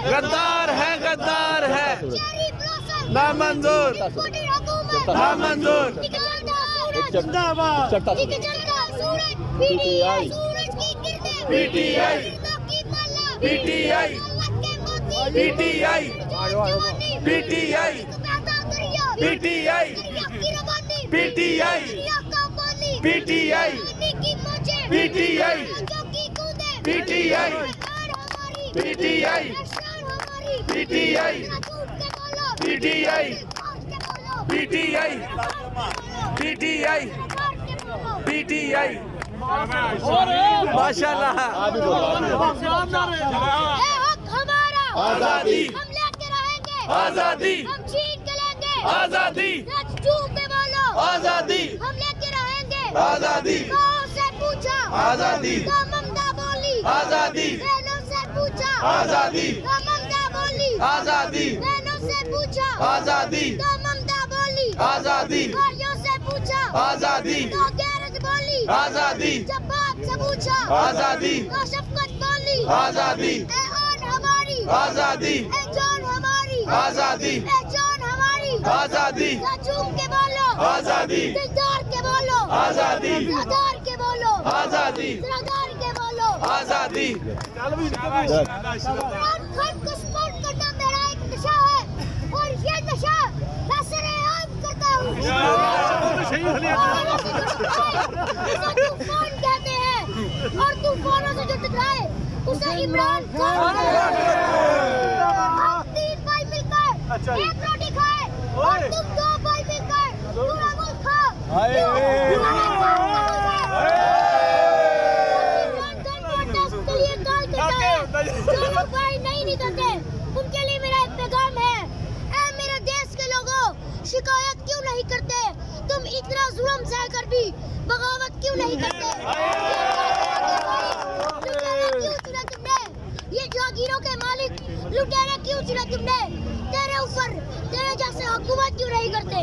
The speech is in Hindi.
गद्दार है ना मंजूर ना मंजूर। जिंदाबाद PTI PTI PTI PTI PTI PTI PTI PTI PTI PTI PTI PTI PTI PTI PTI PTI माशाल्लाह। आजादी हम लेके रहेंगे, आजादी हम छीन के लेंगे, आजादी चूम के बोलो, आजादी हम लेके रहेंगे, आजादी गाँव से पूछा, आजादी तो ममता बोली, आजादी बहनों से पूछा, आजादी तो ममता बोली, आजादी बहनों से पूछा, आजादी तो ममता बोली, आजादी भाइयों से पूछा, आजादी तो गैरत बोली, आजादी जब बाप से पूछा, आजादी तो शफकत बोली, आजादी ए आन हमारी, आजादी ए जान हमारी, आजादी ए जान हमारी, आजादी तो झूम के बोलो, आजादी दिलदार के बोलो, आजादी दिलदार के बोलो, आजादी दिलदार के बोलो। आजादी। इमरान खान को सपोर्ट करना मेरा एक नशा है और ये नशा मैं सरेआम करता हूँ। तूफान कहते हैं और तूफानों से जो टकराए उसे इमरान खान हम 3 भाई मिलकर एक रोटी खाए और तुम 2 भाई मिलकर पूरा मुल्क खाओ। इमरान खान प्रोटेस्ट के लिए कॉल करता है। जो लोग भाई नहीं निकलते उनके लिए मेरा एक पैगाम है। ऐ मेरे देश के लोगों, शिकायत क्यों नहीं करते? तुम इतना जुल्म सह कर भी बगावत क्यों नहीं करते? क्यों चुना तुमने? ये जागीरों के मालिक लुटेरे क्यों चुना तुमने? तेरे ऊपर तेरे जैसे हुकूमत क्यों नहीं करते?